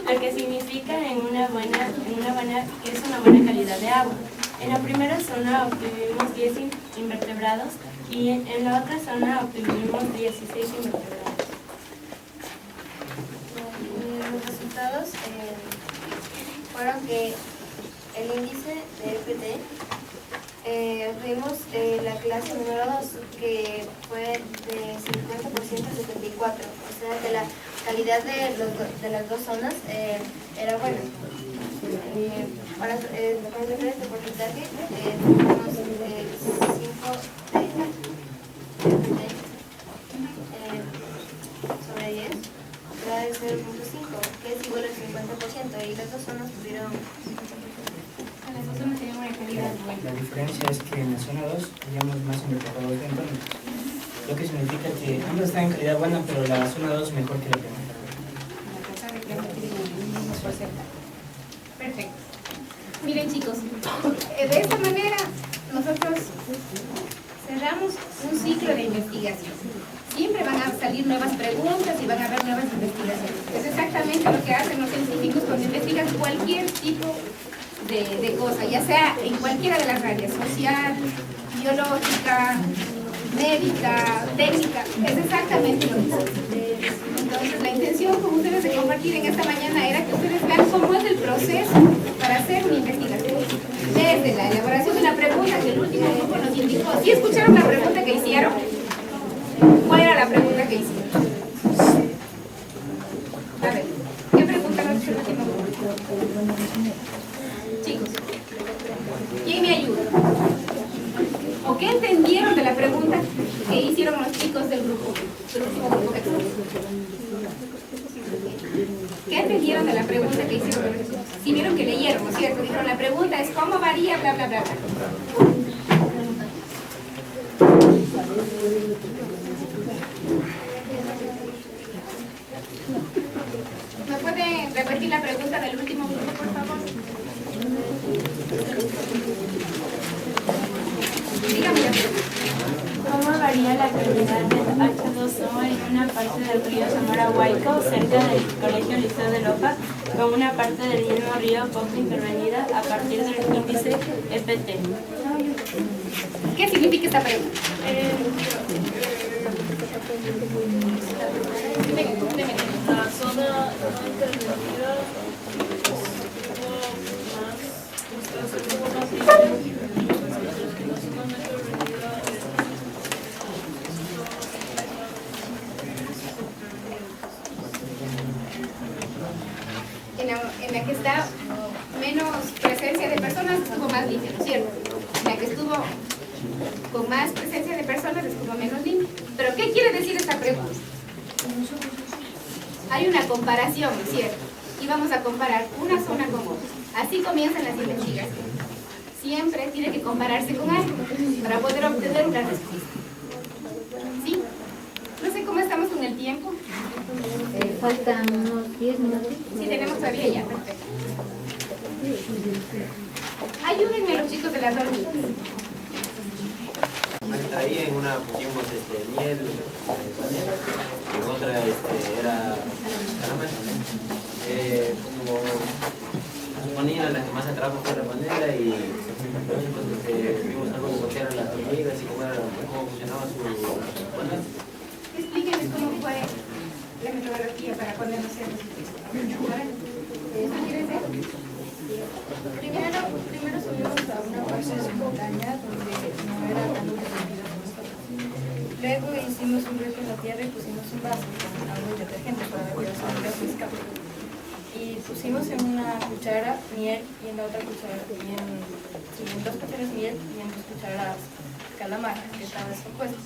[SPEAKER 17] lo que significa que es una buena calidad de agua. En la primera zona obtuvimos 10 invertebrados y en la otra zona obtuvimos 16 invertebrados.
[SPEAKER 16] Los resultados fueron que el índice de EPT vimos la clase número 2, que fue de 50% a 74%, o sea que la calidad de las dos zonas era buena. Para completar este porcentaje, tenemos 5 de EPT sobre 10, da de 0.5, que es igual al 50%, y las dos zonas tuvieron...
[SPEAKER 2] Las dos zonas tenían una calidad buena.
[SPEAKER 5] La diferencia es que en la zona 2 teníamos más invertebrados dentro, lo que significa que ambas están en calidad buena, pero la zona 2 mejor que la primera.
[SPEAKER 2] Perfecto. Miren, chicos, de esta manera nosotros cerramos un ciclo de investigación. Siempre van a salir nuevas preguntas y van a haber nuevas investigaciones. Es exactamente lo que hacen los científicos cuando investigan cualquier tipo de cosa, ya sea en cualquiera de las áreas, social, biológica, médica, técnica, es exactamente lo mismo. Entonces la intención con ustedes de compartir en esta mañana era que ustedes vean cómo es el proceso para hacer una investigación. Desde la elaboración de la pregunta que el último grupo nos indicó. ¿Sí escucharon la pregunta que hicieron? ¿Cuál era la pregunta que hicieron? A ver, ¿qué pregunta nos hizo el último grupo? Chicos, ¿quién me ayuda? ¿O qué entendieron de la pregunta que hicieron los chicos del grupo, del último grupo que tuvimos? ¿Qué entendieron de la pregunta que hicieron los chicos? Si vieron que leyeron, ¿no es cierto? Dijeron, la pregunta es ¿cómo varía bla bla bla bla? ¿Me pueden repetir la pregunta del último grupo, por favor? Dígame.
[SPEAKER 17] ¿Cómo varía la calidad del H2O en una parte del río Zamora Huayco, cerca del Colegio Liceo de Loja, con una parte del mismo río poco intervenida a partir del índice EPT?
[SPEAKER 2] ¿Qué significa esta pregunta?
[SPEAKER 17] La zona no intervenida tuvo más
[SPEAKER 2] en la que está menos presencia de personas estuvo más limpio, ¿no es cierto? En la que estuvo con más presencia de personas estuvo menos limpio. ¿Pero qué quiere decir esta pregunta? Hay una comparación, ¿no es cierto? Y vamos a comparar una zona con otra. Así comienzan las investigaciones. Siempre tiene que compararse con algo para poder obtener una respuesta. ¿Sí? No sé cómo estamos con el tiempo.
[SPEAKER 1] Faltan unos 10 minutos.
[SPEAKER 2] Sí, tenemos todavía ya, perfecto. Ayúdenme a los chicos de las hormigas.
[SPEAKER 18] Ahí en una pusimos miel, en otra era caramelo. Como suponía la que más atrajo fue la panela y vimos algo de lo que eran las hormigas y cómo funcionaba su panela.
[SPEAKER 2] Explíquenles cómo fue la metodología para ponernos en
[SPEAKER 14] Primero subimos a una parte de montaña donde no era tan intervenida por nosotros. Luego hicimos un reto en la tierra y pusimos un vaso con agua y detergente para ver que las hormigas no escapen. Y pusimos en una cuchara miel y en la otra cuchara también, en 2 cucharas miel y en 2 cucharas calamar que estaba descompuesto.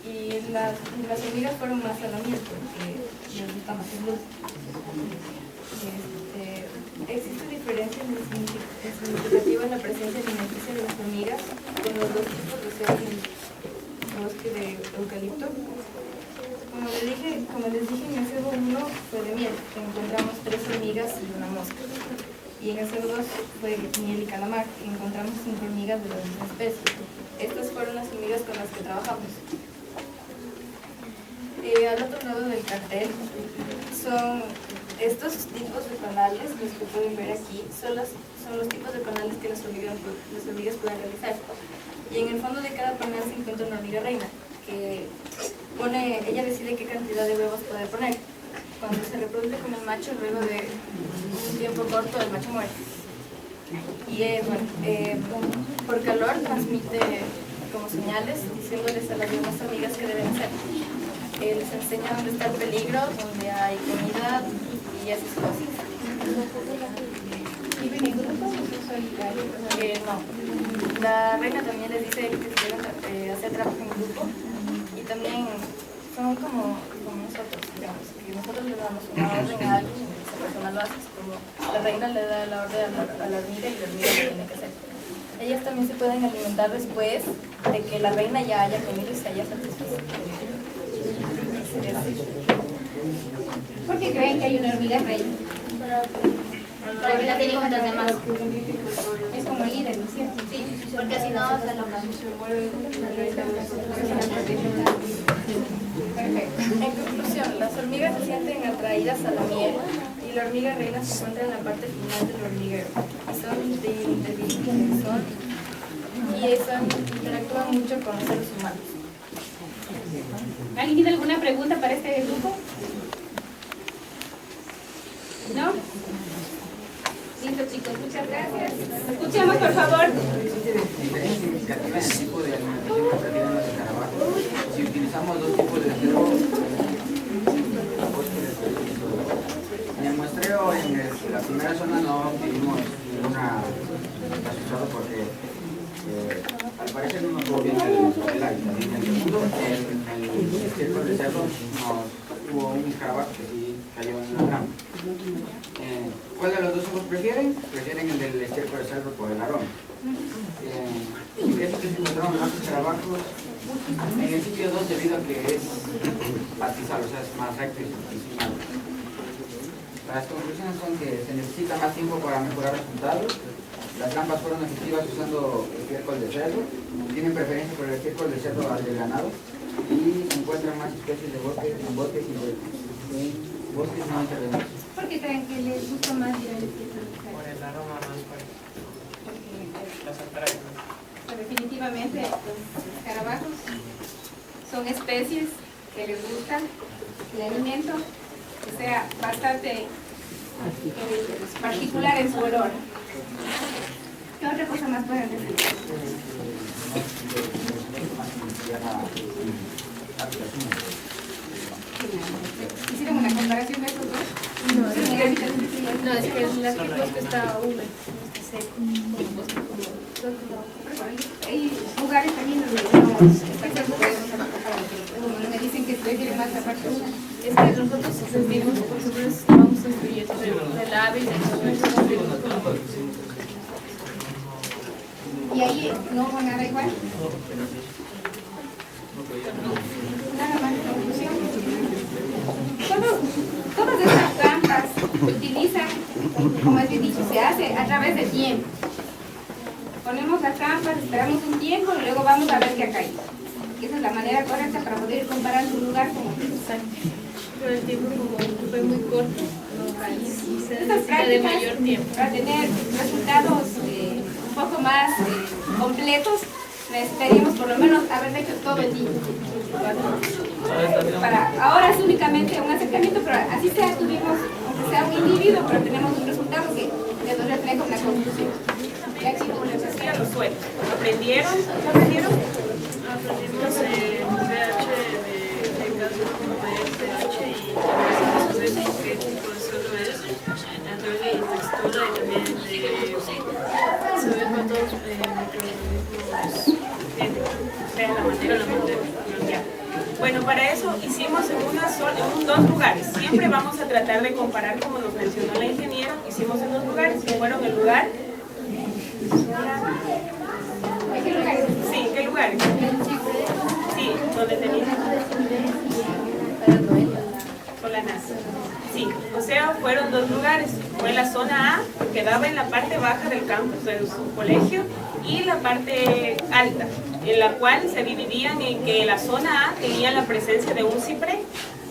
[SPEAKER 14] Y las hormigas fueron más a la miel porque les gusta más el dulce. Existe diferencia significativa en la presencia alimenticia de las hormigas con los 2 tipos de seres en el bosque de eucalipto. Como les dije, en el CO1 fue de miel, que encontramos 3 hormigas y una mosca. Y en el CO2 fue miel y calamar, que encontramos 5 hormigas de la misma especie. Estas fueron las hormigas con las que trabajamos. Al otro lado del cartel son estos tipos de canales, los que pueden ver aquí, son los tipos de canales que las hormigas pueden realizar. Y en el fondo de cada panel se encuentra una hormiga reina, que ella decide qué cantidad de huevos puede poner. Cuando se reproduce con el macho, luego de un tiempo corto, el macho muere. Y por calor transmite como señales, diciéndoles a las demás hormigas qué deben hacer. Les enseña dónde está el peligro, dónde hay comida y esas cosas.
[SPEAKER 2] ¿Viven en grupos o son solitarios?
[SPEAKER 14] No. La reina también les dice que se deben hacer trabajo en grupo y también son como nosotros, digamos, que nosotros le damos una orden a alguien y esa persona lo hace. Como la reina le da la orden a la hormiga y la hormiga lo tiene que hacer. Ellas también se pueden alimentar después de que la reina ya haya comido y se haya satisfecho.
[SPEAKER 2] ¿Por qué creen que hay una hormiga reina?
[SPEAKER 16] Para que la tienen con las demás.
[SPEAKER 2] Es como el líder, ¿no es cierto?
[SPEAKER 16] Sí, porque si no se alocan.
[SPEAKER 14] Perfecto. En conclusión, las hormigas se sienten atraídas a la miel y la hormiga reina se encuentra en la parte final del hormiguero. Y interactúan mucho con los seres humanos.
[SPEAKER 2] ¿Alguien tiene alguna pregunta para este grupo? ¿No? Listo, chicos, muchas gracias. Escuchemos, por favor.
[SPEAKER 19] El tipo de alimentación que prefieren los escarabajos. Si utilizamos 2 tipos de cebo, en el muestreo, en la primera zona no obtuvimos ninguna resultado porque al parecer no nos tuvo bien el hábitat. En el segundo, en el estiércol de cerdo, hubo un escarabajo que sí cayó en la trampa. ¿Cuál de los dos ojos prefieren? Prefieren el del estiércol de cerdo por el aroma. Esto que se encontraron más escarabajos en el sitio 2 debido a que es pastizal, o sea, es más recto y sin malo. Las conclusiones son que se necesita más tiempo para mejorar resultados. Las trampas fueron efectivas usando estiércol de cerdo. Tienen preferencia por el estiércol de cerdo al de ganado. Y se encuentran más especies de bosques en bosques no intervenidos.
[SPEAKER 2] ¿Por qué creen que les gusta más ir al estiércol de cerdo?
[SPEAKER 4] Por el aroma más fuerte. Las atrae.
[SPEAKER 2] Definitivamente los escarabajos son especies que les gusta el alimento que sea bastante particular en su olor. ¿Qué otra cosa más pueden decir? ¿Hicieron una comparación de estos dos? No.
[SPEAKER 16] es que el bosque está húmedo, está seco.
[SPEAKER 2] Hay lugares también donde no me dicen que prefieren más la parte 1.
[SPEAKER 16] Es que nosotros sentimos, por ejemplo, estamos construyendo del ave y del suelo.
[SPEAKER 2] Y ahí no hubo nada igual. Nada más de conclusión. Todas estas trampas se utilizan, como es bien dicho, se hace a través del tiempo. Ponemos las trampas, esperamos un tiempo y luego vamos a ver qué ha caído. Esa es la manera correcta para poder comparar un lugar con otro.
[SPEAKER 16] Pero el tiempo como fue muy corto, no caí.
[SPEAKER 2] Estas prácticas, para tener resultados un poco más completos, necesitaríamos por lo menos haber hecho todo el día. Ahora es únicamente un acercamiento, pero así sea, tuvimos, aunque sea un individuo, pero tenemos un resultado que nos refleja una conclusión.
[SPEAKER 7] Ya chicos, les decía los suelos. ¿Aprendieron? ¿Qué aprendieron?
[SPEAKER 13] Aprendimos pH de caso como pH y saber qué tipo de suelo es, a través de la textura y también de saber cuántos microorganismos
[SPEAKER 7] Vean la materia. Ya. Bueno, para eso hicimos en dos lugares. Siempre vamos a tratar de comparar, como nos mencionó la ingeniera, hicimos en 2 lugares, que fueron el lugar.
[SPEAKER 2] ¿Qué lugares?
[SPEAKER 7] Sí, ¿qué lugares? Sí, donde tenía. Con la NASA. Sí, o sea, fueron 2 lugares. Fue la zona A, que quedaba en la parte baja del campus de su colegio, y la parte alta, en la cual se dividían en que la zona A tenía la presencia de un ciprés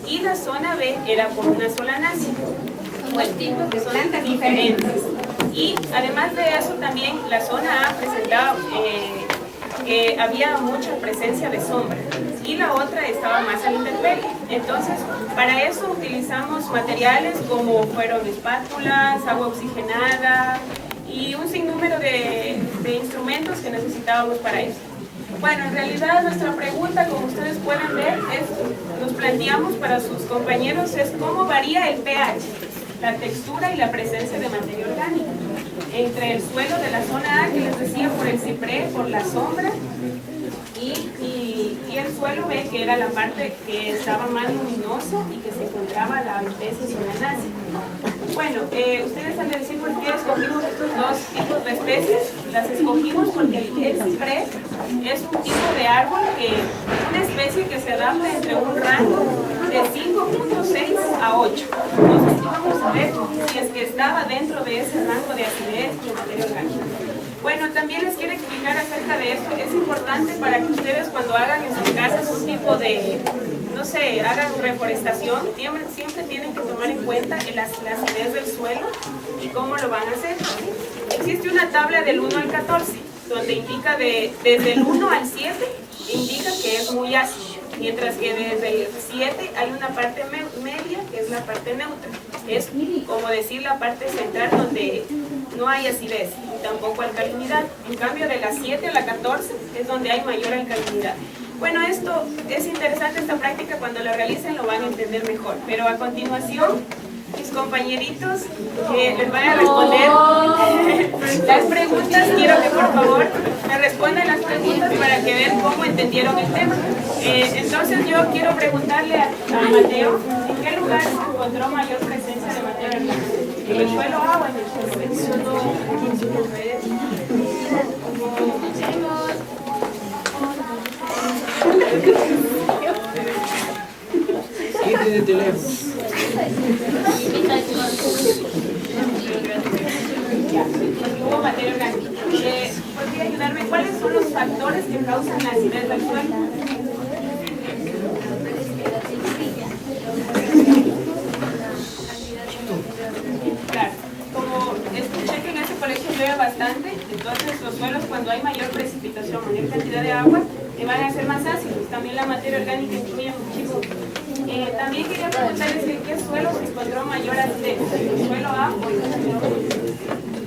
[SPEAKER 7] y la zona B era por una solanácea.
[SPEAKER 2] Son tipos de plantas
[SPEAKER 7] diferentes. Y además de eso también la zona A presentaba que había mucha presencia de sombra y la otra estaba más a la intemperie. Entonces, para eso utilizamos materiales como fueron espátulas, agua oxigenada y un sinnúmero de instrumentos que necesitábamos para eso. Bueno, en realidad nuestra pregunta, como ustedes pueden ver, nos planteamos para sus compañeros es cómo varía el pH, la textura y la presencia de materia orgánica entre el suelo de la zona A, que les decía, por el ciprés, por la sombra, y el suelo B, que era la parte que estaba más luminoso y que se encontraba la especie solanácea. Bueno, ustedes han de decir por qué escogimos estos 2 tipos de especies. Las escogimos porque el ciprés es un tipo de árbol una especie que se adapta entre un rango de 5.6 a 8. Entonces vamos a ver si es que estaba dentro de ese rango de acidez de materia orgánica. Bueno, también les quiero explicar acerca de esto. Es importante para que ustedes cuando hagan en sus casas un tipo de, no sé, hagan reforestación, siempre tienen que tomar en cuenta la acidez del suelo y cómo lo van a hacer. Existe una tabla del 1 al 14, donde indica desde el 1 al 7, indica que es muy ácido, mientras que desde el 7 hay una parte media, que es la parte neutra. Es como decir la parte central donde no hay acidez y tampoco alcalinidad. En cambio, de la 7 a la 14 es donde hay mayor alcalinidad. Bueno, esto es interesante, esta práctica, cuando la realicen lo van a entender mejor. Pero a continuación, mis compañeritos les van a responder las preguntas. Quiero que por favor me respondan las preguntas para que vean cómo entendieron el tema. Entonces yo quiero preguntarle a Mateo, ¿en qué lugar se encontró mayor presencia de materia orgánica? ¿En el suelo A o en el suelo B?
[SPEAKER 15] ¿Quién tiene teléfono?
[SPEAKER 7] Hubo materia orgánica. ¿Podría ayudarme? ¿Cuáles son los factores que causan la acidez del suelo? Claro, como escuché que en ese colegio llueve bastante, entonces los suelos, cuando hay mayor precipitación, mayor cantidad de agua, van a ser más ácidos. También la materia orgánica influye muchísimo. También quería preguntarles en qué suelo se encontró mayor acidez, ¿el suelo A o el suelo B?